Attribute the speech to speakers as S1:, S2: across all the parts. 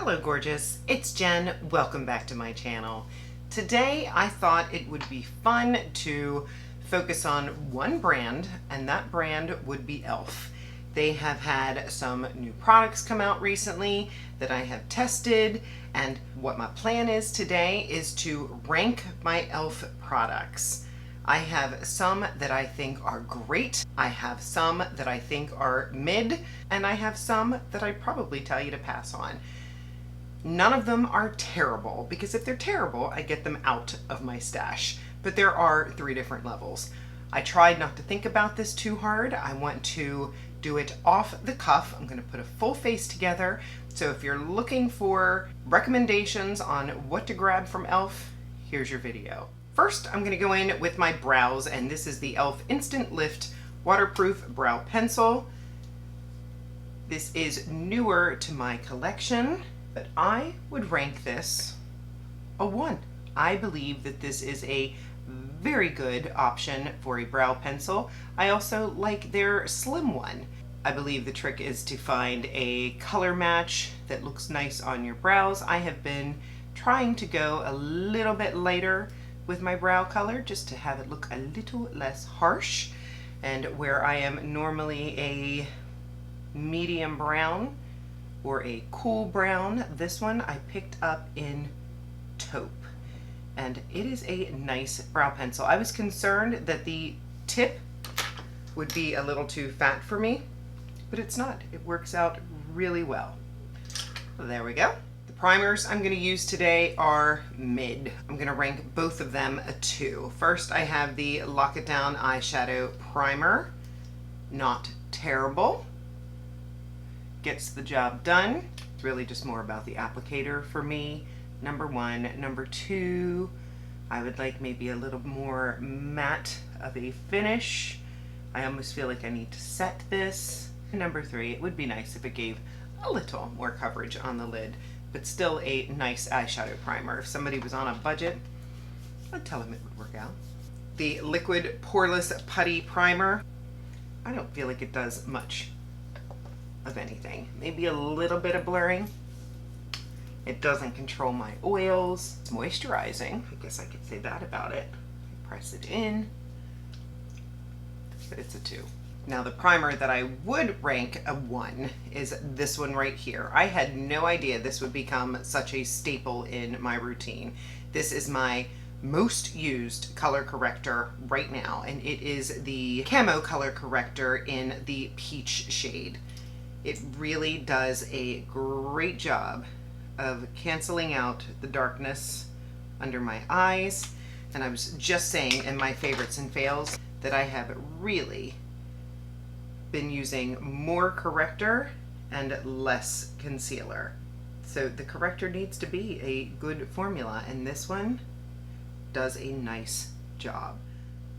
S1: Hello gorgeous, it's Jen. Welcome back to my channel. Today I thought it would be fun to focus on one brand, and that brand would be e.l.f. They have had some new products come out recently that I have tested, and what my plan is today is to rank my e.l.f. products. I have some that I think are great, I have some that I think are mid, and I have some that I'd probably tell you to pass on. None of them are terrible, because if they're terrible, I get them out of my stash. But there are 3 different levels. I tried not to think about this too hard. I want to do it off the cuff. I'm going to put a full face together. So if you're looking for recommendations on what to grab from e.l.f., here's your video. First, I'm going to go in with my brows, and this is the e.l.f. Instant Lift Waterproof Brow Pencil. This is newer to my collection, but I would rank this a 1. I believe that this is a very good option for a brow pencil. I also like their slim one. I believe the trick is to find a color match that looks nice on your brows. I have been trying to go a little bit lighter with my brow color just to have it look a little less harsh. And where I am normally a medium brown or a cool brown, this one I picked up in taupe. And it is a nice brow pencil. I was concerned that the tip would be a little too fat for me, but it's not. It works out really well. There we go. The primers I'm going to use today are mid. I'm going to rank both of them a 2. First, I have the Lock It Down Eyeshadow Primer. Not terrible. Gets the job done. It's really just more about the applicator for me. Number 1. Number 2, I would like maybe a little more matte of a finish. I almost feel like I need to set this. And number 3, it would be nice if it gave a little more coverage on the lid, but still a nice eyeshadow primer. If somebody was on a budget, I'd tell them it would work out. The Liquid Poreless Putty Primer. I don't feel like it does much of anything. Maybe a little bit of blurring. It doesn't control my oils. It's moisturizing. I guess I could say that about it. Press it in, but it's a 2. Now the primer that I would rank a 1 is this one right here. I had no idea this would become such a staple in my routine. This is my most used color corrector right now, and it is the Camo Color Corrector in the peach shade. It really does a great job of canceling out the darkness under my eyes. And I was just saying in my favorites and fails that I have really been using more corrector and less concealer. So the corrector needs to be a good formula, and this one does a nice job.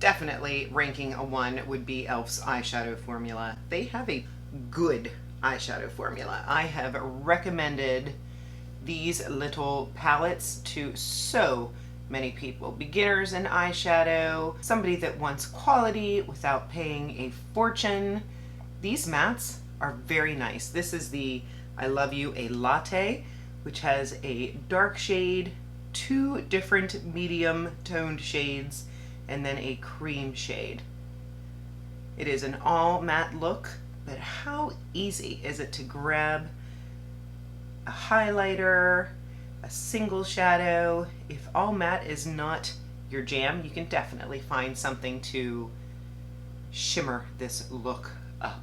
S1: Definitely ranking a 1 would be e.l.f.'s eyeshadow formula. They have a good eyeshadow formula. I have recommended these little palettes to so many people. Beginners in eyeshadow, somebody that wants quality without paying a fortune. These mattes are very nice. This is the I Love You a Latte, which has a dark shade, 2 different medium toned shades, and then a cream shade. It is an all matte look, but how easy is it to grab a highlighter, a single shadow? If all matte is not your jam, you can definitely find something to shimmer this look up.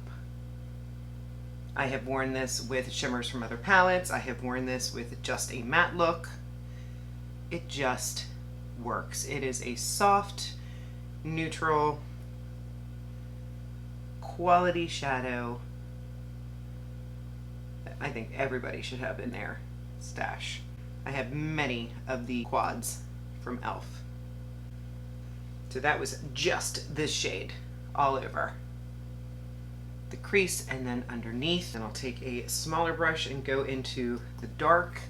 S1: I have worn this with shimmers from other palettes. I have worn this with just a matte look. It just works. It is a soft, neutral, quality shadow. I think everybody should have in their stash. I have many of the quads from e.l.f. So that was just this shade all over the crease and then underneath. And I'll take a smaller brush and go into the dark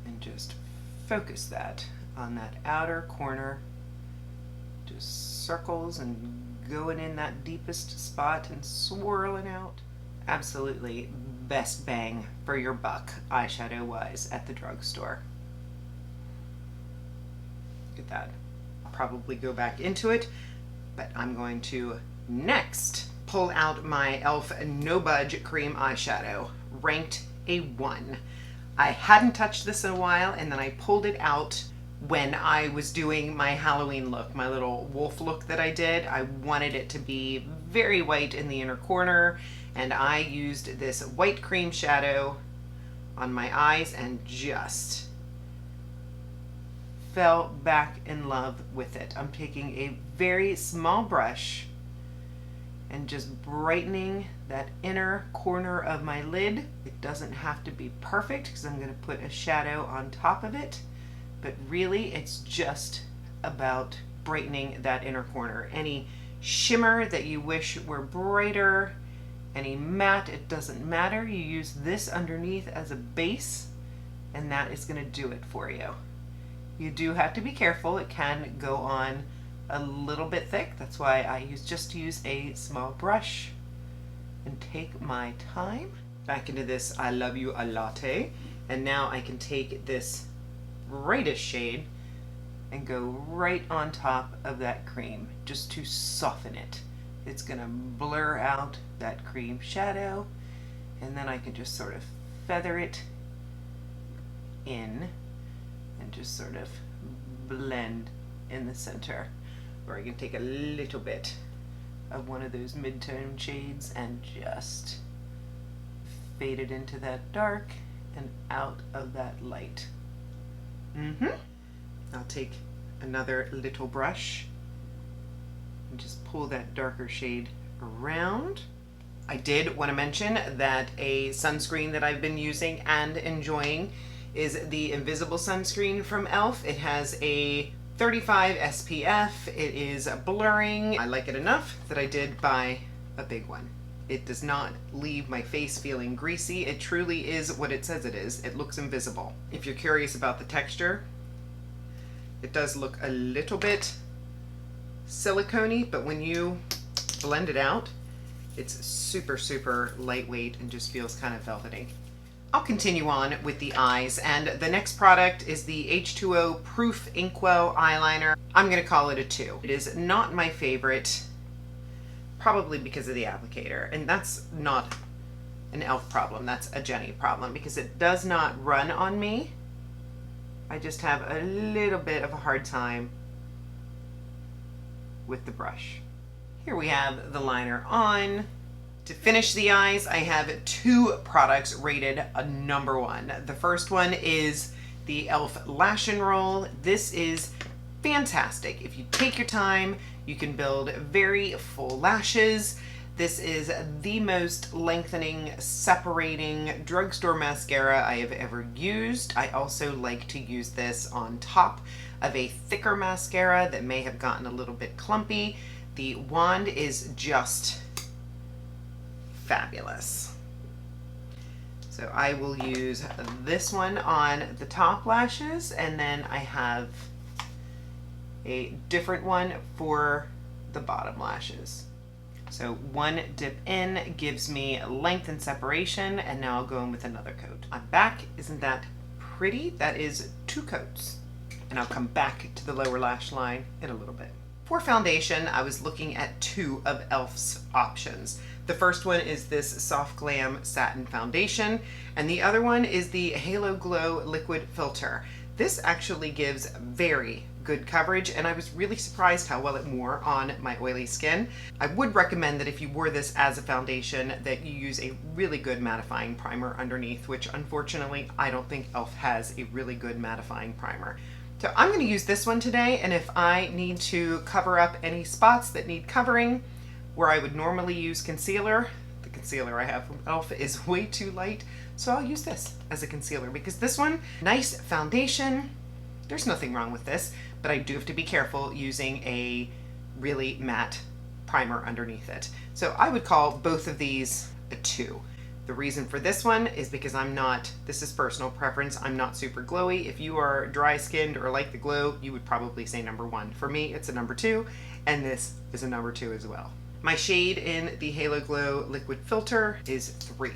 S1: and just focus that on that outer corner. Just circles and going in that deepest spot and swirling out. Absolutely best bang for your buck eyeshadow wise at the drugstore. Look at that. I'll probably go back into it, but I'm going to next pull out my e.l.f. No Budge Cream Eyeshadow, ranked a 1. I hadn't touched this in a while, and then I pulled it out when I was doing my Halloween look, my little wolf look that I did. I wanted it to be very white in the inner corner, and I used this white cream shadow on my eyes and just fell back in love with it. I'm taking a very small brush and just brightening that inner corner of my lid. It doesn't have to be perfect because I'm going to put a shadow on top of it, but really it's just about brightening that inner corner. Any shimmer that you wish were brighter, any matte, it doesn't matter. You use this underneath as a base and that is going to do it for you. You do have to be careful. It can go on a little bit thick. That's why I just use a small brush and take my time. Back into this I Love You a Latte, and now I can take this brightest shade and go right on top of that cream just to soften it. It's gonna blur out that cream shadow, and then I can just sort of feather it in and just sort of blend in the center. Or I can take a little bit of one of those mid-tone shades and just fade it into that dark and out of that light. I'll take another little brush and just pull that darker shade around. I did want to mention that a sunscreen that I've been using and enjoying is the Invisible sunscreen from e.l.f. It has a 35 SPF. It is blurring. I like it enough that I did buy a big one. It does not leave my face feeling greasy. It truly is what it says it is. It looks invisible. If you're curious about the texture, it does look a little bit silicone-y, but when you blend it out, it's super, super lightweight and just feels kind of velvety. I'll continue on with the eyes, and the next product is the H2O Proof Inkwell Eyeliner. I'm going to call it a 2. It is not my favorite, probably because of the applicator, and that's not an e.l.f. problem, that's a Jenny problem, because it does not run on me. I just have a little bit of a hard time with the brush. Here we have the liner on. To finish the eyes, I have 2 products rated a number 1. The first one is the e.l.f. Lash and Roll. This is fantastic. If you take your time, you can build very full lashes. This is the most lengthening, separating drugstore mascara I have ever used. I also like to use this on top of a thicker mascara that may have gotten a little bit clumpy. The wand is just fabulous. So I will use this one on the top lashes, and then I have a different one for the bottom lashes. So one dip in gives me length and separation, and now I'll go in with another coat. On back, isn't that pretty? That is 2 coats. And I'll come back to the lower lash line in a little bit. For foundation, I was looking at 2 of e.l.f.'s options. The first one is this Soft Glam Satin Foundation, and the other one is the Halo Glow Liquid Filter. This actually gives very good coverage, and I was really surprised how well it wore on my oily skin. I would recommend that if you wore this as a foundation that you use a really good mattifying primer underneath, which unfortunately I don't think e.l.f. has a really good mattifying primer. So I'm going to use this one today, and if I need to cover up any spots that need covering where I would normally use concealer, the concealer I have from e.l.f. is way too light, so I'll use this as a concealer because this one, nice foundation. There's nothing wrong with this, but I do have to be careful using a really matte primer underneath it. So I would call both of these a 2. The reason for this one is because this is personal preference, I'm not super glowy. If you are dry skinned or like the glow, you would probably say number 1. For me, it's a number 2, and this is a number 2 as well. My shade in the Halo Glow Liquid Filter is 3.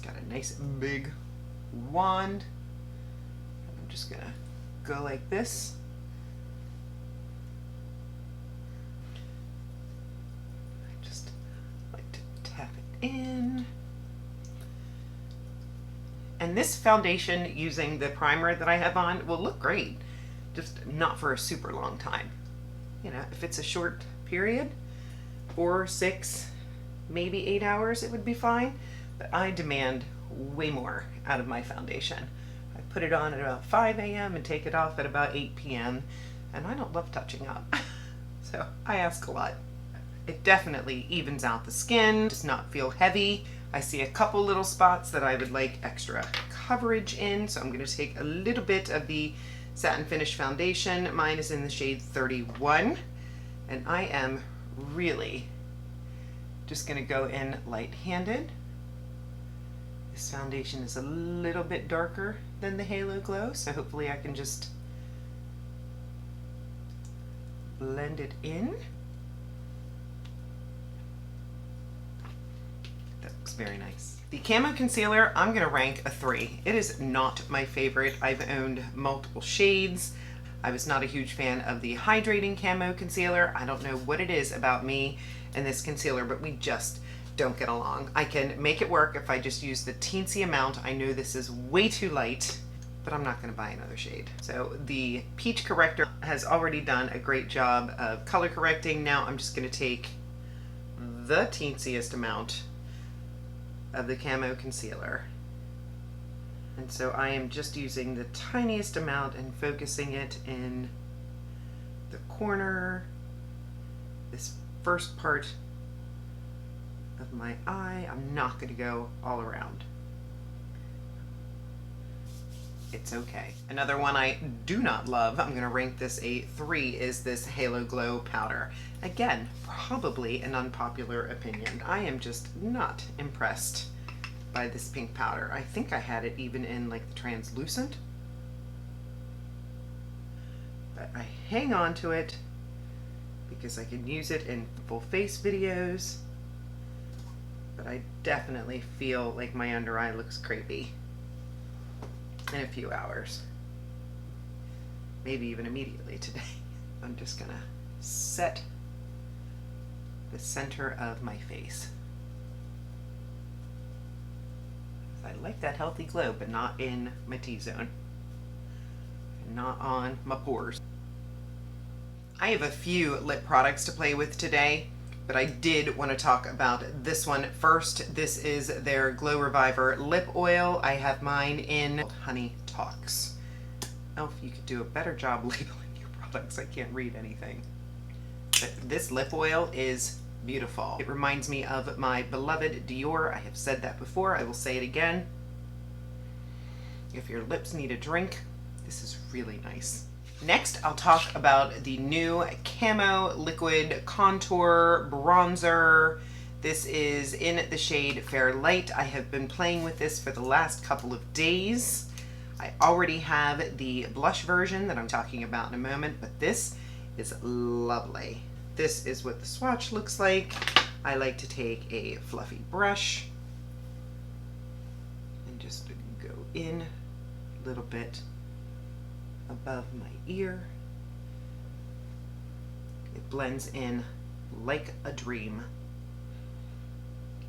S1: Got a nice big wand. I'm just gonna go like this. I just like to tap it in. And this foundation, using the primer that I have on, will look great, just not for a super long time. You know, if it's a short period, 4, 6, maybe 8 hours, it would be fine. But I demand way more out of my foundation. I put it on at about 5 a.m. and take it off at about 8 p.m. and I don't love touching up. So I ask a lot. It definitely evens out the skin, does not feel heavy. I see a couple little spots that I would like extra coverage in, so I'm going to take a little bit of the Satin Finish foundation. Mine is in the shade 31, and I am really just going to go in light-handed. This foundation is a little bit darker than the Halo Glow, so hopefully I can just blend it in. That looks very nice. The Camo Concealer, I'm going to rank a 3. It is not my favorite. I've owned multiple shades. I was not a huge fan of the Hydrating Camo Concealer. I don't know what it is about me and this concealer, but we just don't get along. I can make it work if I just use the teensy amount. I know this is way too light, but I'm not going to buy another shade. So the Peach Corrector has already done a great job of color correcting. Now I'm just going to take the teensiest amount of the Camo Concealer. And so I am just using the tiniest amount and focusing it in the corner, this first part of my eye. I'm not going to go all around. It's okay. Another one I do not love, I'm going to rank this a 3, is this Halo Glow powder. Again, probably an unpopular opinion. I am just not impressed by this pink powder. I think I had it even in like the translucent. But I hang on to it because I can use it in full face videos. But I definitely feel like my under eye looks creepy in a few hours. Maybe even immediately today. I'm just gonna set the center of my face. I like that healthy glow, but not in my T-zone. Not on my pores. I have a few lip products to play with today, but I did want to talk about this one first. This is their Glow Reviver Lip Oil. I have mine in Honey Talks. Oh, if you could do a better job labeling your products. I can't read anything. But this lip oil is beautiful. It reminds me of my beloved Dior. I have said that before. I will say it again. If your lips need a drink, this is really nice. Next, I'll talk about the new Camo Liquid Contour Bronzer. This is in the shade Fair Light. I have been playing with this for the last couple of days. I already have the blush version that I'm talking about in a moment, but this is lovely. This is what the swatch looks like. I like to take a fluffy brush and just go in a little bit above my ear. It blends in like a dream.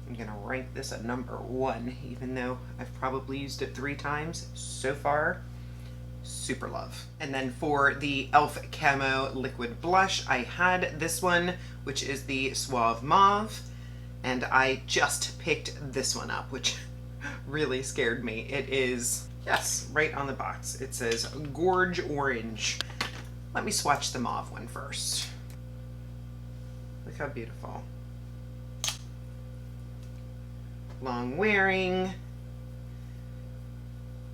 S1: I'm gonna rank this a number 1, even though I've probably used it 3 times so far. Super love. And then for the e.l.f. Camo Liquid Blush, I had this one, which is the Suave Mauve, and I just picked this one up, which really scared me. It is, yes, right on the box. It says Gorge Orange. Let me swatch the mauve one first. Look how beautiful. Long wearing,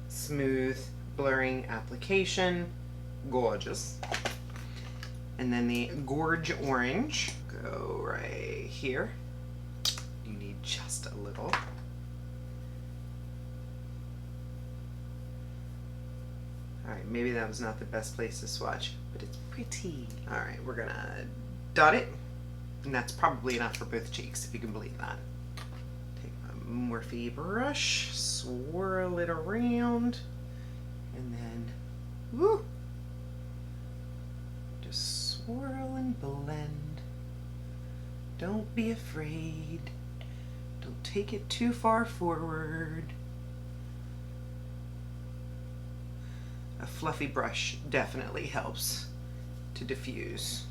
S1: smooth blurring application, gorgeous. And then the Gorge Orange, go right here. You need just a little. Alright, maybe that was not the best place to swatch, but it's pretty. Alright, we're gonna dot it, and that's probably enough for both cheeks, if you can believe that. Take my Morphe brush, swirl it around, and then, woo, just swirl and blend. Don't be afraid. Don't take it too far forward. A fluffy brush definitely helps to diffuse.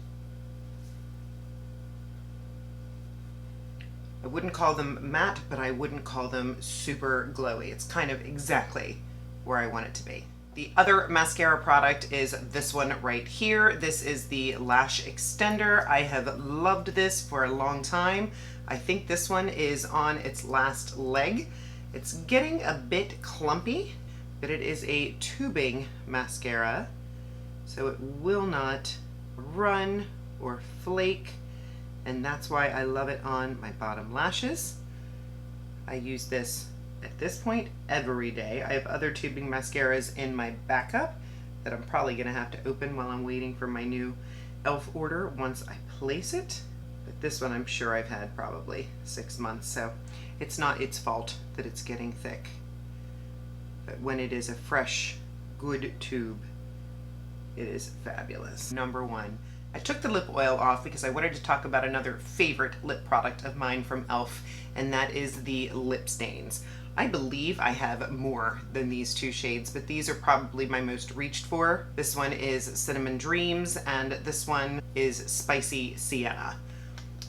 S1: I wouldn't call them matte, but I wouldn't call them super glowy. It's kind of exactly where I want it to be. The other mascara product is this one right here. This is the Lash Extender. I have loved this for a long time. I think this one is on its last leg. It's getting a bit clumpy, but it is a tubing mascara, so it will not run or flake, and that's why I love it on my bottom lashes. I use this at this point every day. I have other tubing mascaras in my backup that I'm probably gonna have to open while I'm waiting for my new e.l.f. order once I place it. But this one I'm sure I've had probably 6 months, so it's not its fault that it's getting thick. But when it is a fresh, good tube, it is fabulous. Number one, I took the lip oil off because I wanted to talk about another favorite lip product of mine from e.l.f., and that is the lip stains. I believe I have more than these two shades, but these are probably my most reached for. This one is Cinnamon Dreams, and this one is Spicy Sienna.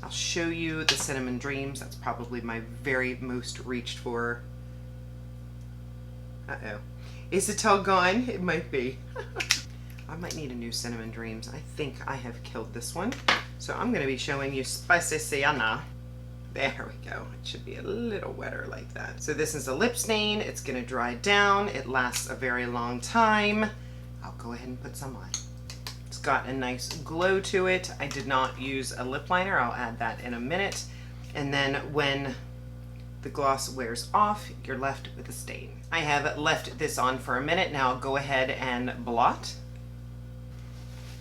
S1: I'll show you the Cinnamon Dreams. That's probably my very most reached for. Uh-oh. Is it all gone? It might be. I might need a new Cinnamon Dreams. I think I have killed this one. So I'm going to be showing you Spicy Sienna. There we go. It should be a little wetter like that. So this is a lip stain. It's going to dry down. It lasts a very long time. I'll go ahead and put some on. It's got a nice glow to it. I did not use a lip liner. I'll add that in a minute. And then when the gloss wears off, you're left with a stain. I have left this on for a minute. Now I'll go ahead and blot.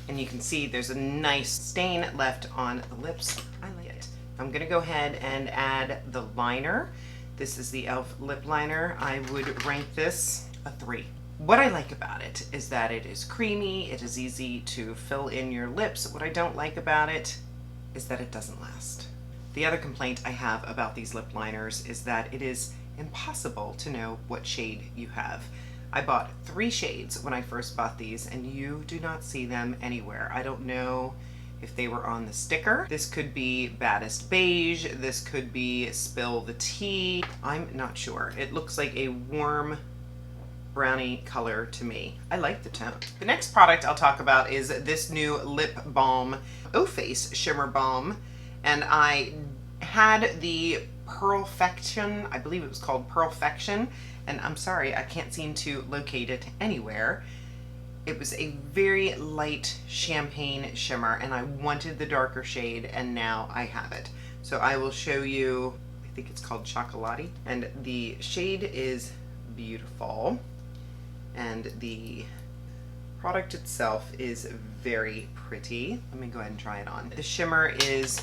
S1: And you can see there's a nice stain left on the lips. I like it. I'm gonna go ahead and add the liner. This is the e.l.f. lip liner. I would rank this a 3. What I like about it is that it is creamy, it is easy to fill in your lips. What I don't like about it is that it doesn't last. The other complaint I have about these lip liners is that it is impossible to know what shade you have. I bought 3 shades when I first bought these, and you do not see them anywhere. I don't know if they were on the sticker. This could be Baddest Beige, this could be Spill the Tea. I'm not sure. It looks like a warm brownie color to me. I like the tone. The next product I'll talk about is this new lip balm, O-Face Shimmer Balm, and I had the Perfection, I believe it was called Perfection, and I'm sorry, I can't seem to locate it anywhere. It was a very light champagne shimmer, and I wanted the darker shade, and now I have it. So I will show you, I think it's called Chocolatey, and the shade is beautiful, and the product itself is very pretty. Let me go ahead and try it on. The shimmer is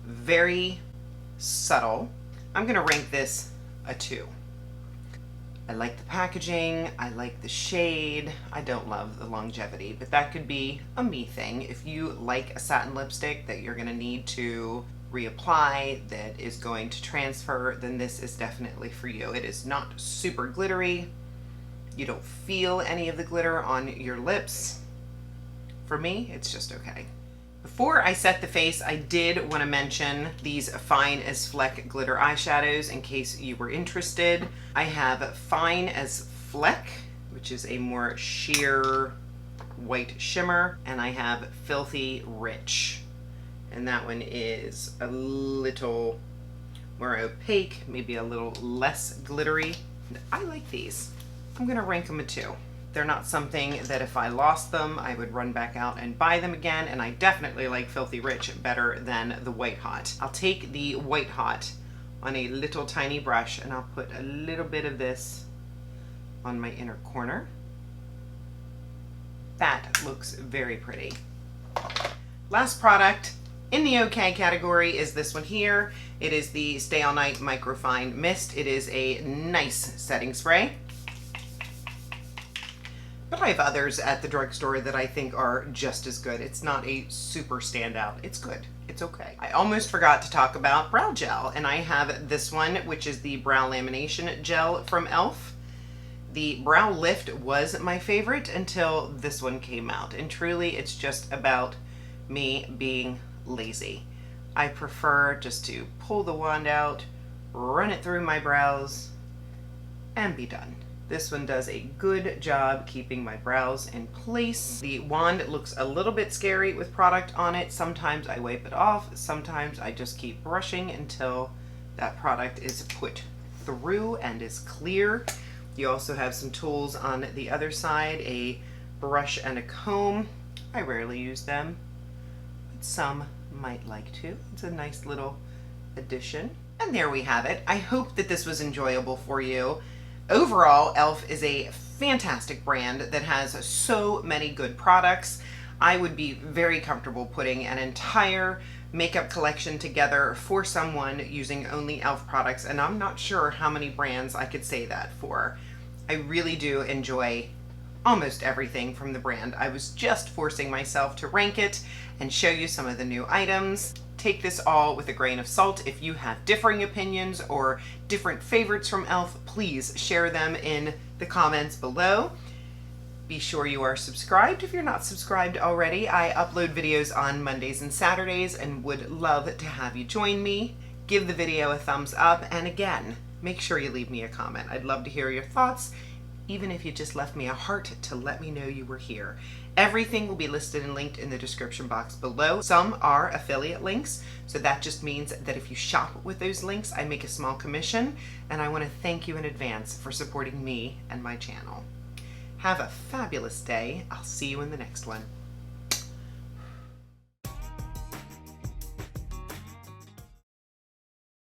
S1: very subtle. I'm gonna rank this a 2. I like the packaging, I like the shade, I don't love the longevity, but that could be a me thing. If you like a satin lipstick that you're gonna need to reapply, that is going to transfer, then this is definitely for you. It is not super glittery. You don't feel any of the glitter on your lips. For me, it's just okay. Before I set the face, I did want to mention these Fine as Fleck glitter eyeshadows in case you were interested. I have Fine as Fleck, which is a more sheer white shimmer, and I have Filthy Rich, and that one is a little more opaque, maybe a little less glittery. I like these. I'm gonna rank them a 2. They're not something that if I lost them, I would run back out and buy them again, and I definitely like Filthy Rich better than the White Hot. I'll take the White Hot on a little tiny brush, and I'll put a little bit of this on my inner corner. That looks very pretty. Last product In the okay category is this one here. It is the Stay All Night Microfine Mist. It is a nice setting spray. But I have others at the drugstore that I think are just as good. It's not a super standout. It's good. It's okay. I almost forgot to talk about brow gel, and I have this one, which is the Brow Lamination Gel from e.l.f. The Brow Lift was my favorite until this one came out, and truly it's just about me being lazy. I prefer just to pull the wand out, run it through my brows, and be done. This one does a good job keeping my brows in place. The wand looks a little bit scary with product on it. Sometimes I wipe it off, sometimes I just keep brushing until that product is put through and is clear. You also have some tools on the other side, a brush and a comb. I rarely use them, but some might like to. It's a nice little addition. And there we have it. I hope that this was enjoyable for you. Overall, e.l.f. is a fantastic brand that has so many good products. I would be very comfortable putting an entire makeup collection together for someone using only e.l.f. products, and I'm not sure how many brands I could say that for. I really do enjoy almost everything from the brand. I was just forcing myself to rank it and show you some of the new items. Take this all with a grain of salt. If you have differing opinions or different favorites from e.l.f., please share them in the comments below. Be sure you are subscribed if you're not subscribed already. I upload videos on Mondays and Saturdays and would love to have you join me. Give the video a thumbs up, and again, make sure you leave me a comment. I'd love to hear your thoughts, even if you just left me a heart to let me know you were here. Everything will be listed and linked in the description box below. Some are affiliate links, so that just means that if you shop with those links, I make a small commission, and I want to thank you in advance for supporting me and my channel. Have a fabulous day. I'll see you in the next one.